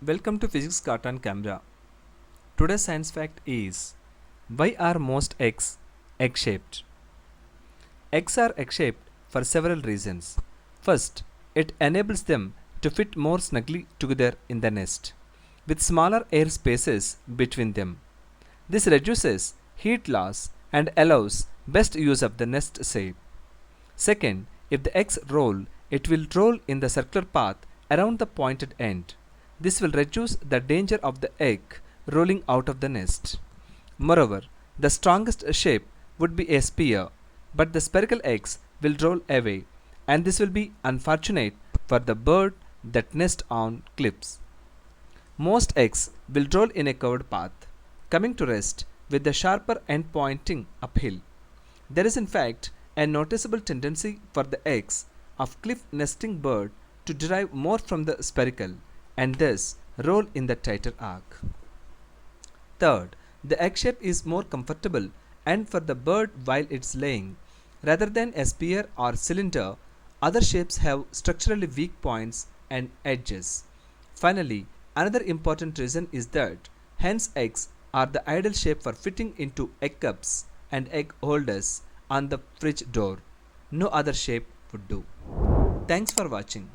Welcome to Physics Cartoon Camera. Today's science fact is, why are most eggs egg-shaped? Eggs are egg-shaped for several reasons. First, it enables them to fit more snugly together in the nest, with smaller air spaces between them. This reduces heat loss and allows best use of the nest shape. Second, if the eggs roll, it will roll in the circular path around the pointed end. This will reduce the danger of the egg rolling out of the nest. Moreover, the strongest shape would be a spear, but the spherical eggs will roll away, and this will be unfortunate for the bird that nests on cliffs. Most eggs will roll in a curved path, coming to rest with the sharper end pointing uphill. There is in fact a noticeable tendency for the eggs of cliff nesting bird to derive more from the spherical and thus roll in the tighter arc. Third, the egg shape is more comfortable and for the bird while it's laying. Rather than a spear or cylinder, other shapes have structurally weak points and edges. Finally, another important reason is that hens eggs are the ideal shape for fitting into egg cups and egg holders on the fridge door. No other shape would do. Thanks for watching.